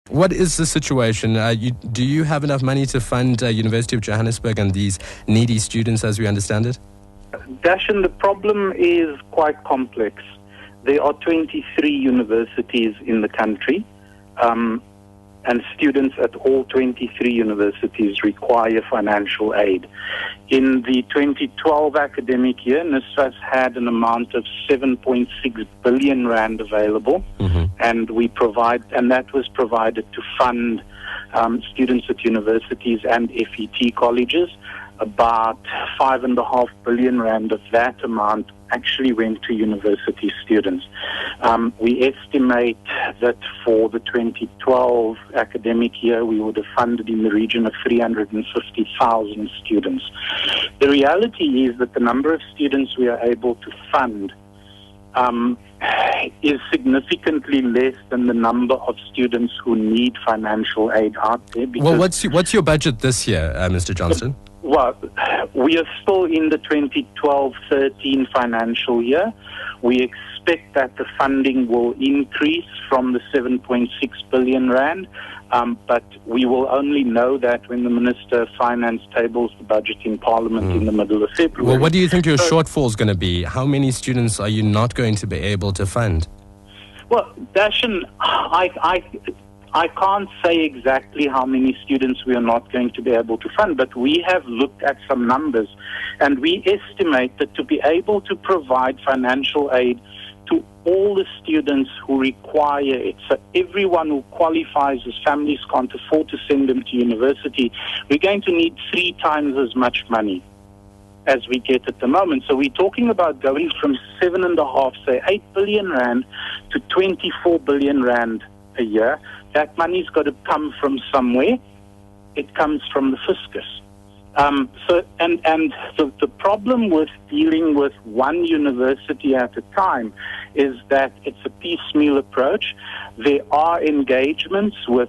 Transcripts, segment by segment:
What is the situation? Do you have enough money to fund University of Johannesburg and these needy students, as we understand it? Dashan, the problem is quite complex. There are 23 universities in the country, and students at all 23 universities require financial aid. In the 2012 academic year, NSFAS had an amount of 7.6 billion rand available, and that was provided to fund students at universities and FET colleges. About 5.5 billion rand of that amount actually went to university students. We estimate that for the 2012 academic year, we would have funded in the region of 350,000 students. The reality is that the number of students we are able to fund is significantly less than the number of students who need financial aid out there. Well, what's your budget this year, Mr. Johnston? Well, we are still in the 2012-13 financial year. We expect that the funding will increase from the 7.6 billion rand, but we will only know that when the Minister of Finance tables the budget in Parliament in the middle of February. Well, what do you think your shortfall is going to be? How many students are you not going to be able to fund? Well, Dashan, I can't say exactly how many students we are not going to be able to fund, but we have looked at some numbers, and we estimate that to be able to provide financial aid to all the students who require it, so everyone who qualifies as families can't afford to send them to university, we're going to need 3 times as much money as we get at the moment. So we're talking about going from 8 billion rand to 24 billion rand a year. That money's got to come from somewhere. It comes from the fiscus. The problem with dealing with one university at a time is that it's a piecemeal approach. There are engagements with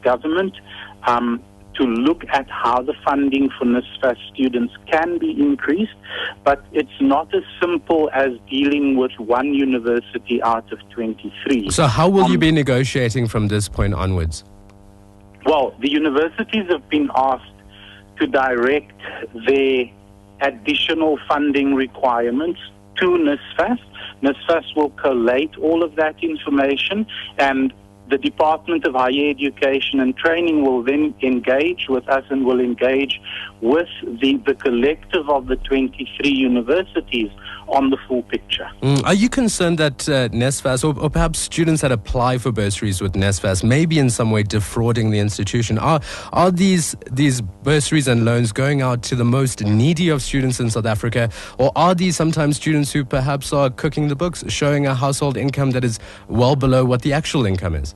government to look at how the funding for NSFAS students can be increased, but it's not as simple as dealing with one university out of 23. So how will you be negotiating from this point onwards? Well, the universities have been asked to direct their additional funding requirements to NSFAS. NSFAS will collate all of that information, and the Department of Higher Education and Training will then engage with us and will engage with the collective of the 23 universities on the full picture. Are you concerned that NSFAS or perhaps students that apply for bursaries with NSFAS may be in some way defrauding the institution? Are these bursaries and loans going out to the most needy of students in South Africa, or are these sometimes students who perhaps are cooking the books, showing a household income that is well below what the actual income is?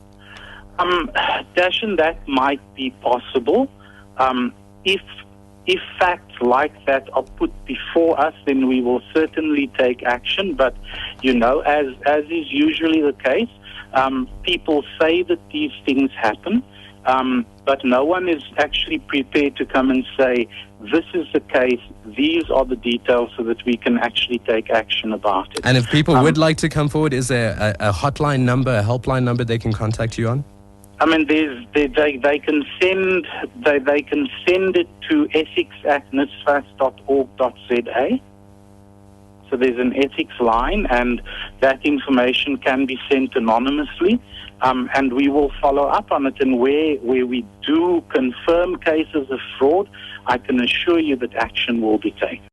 Dashan, that might be possible. If facts like that are put before us, then we will certainly take action. But, as is usually the case, people say that these things happen, but no one is actually prepared to come and say, this is the case, these are the details, so that we can actually take action about it. And if people would like to come forward, is there a hotline number, a helpline number they can contact you on? I mean, they can send it to ethics@nsfas.org.za. So there's an ethics line, and that information can be sent anonymously, and we will follow up on it. And where we do confirm cases of fraud, I can assure you that action will be taken.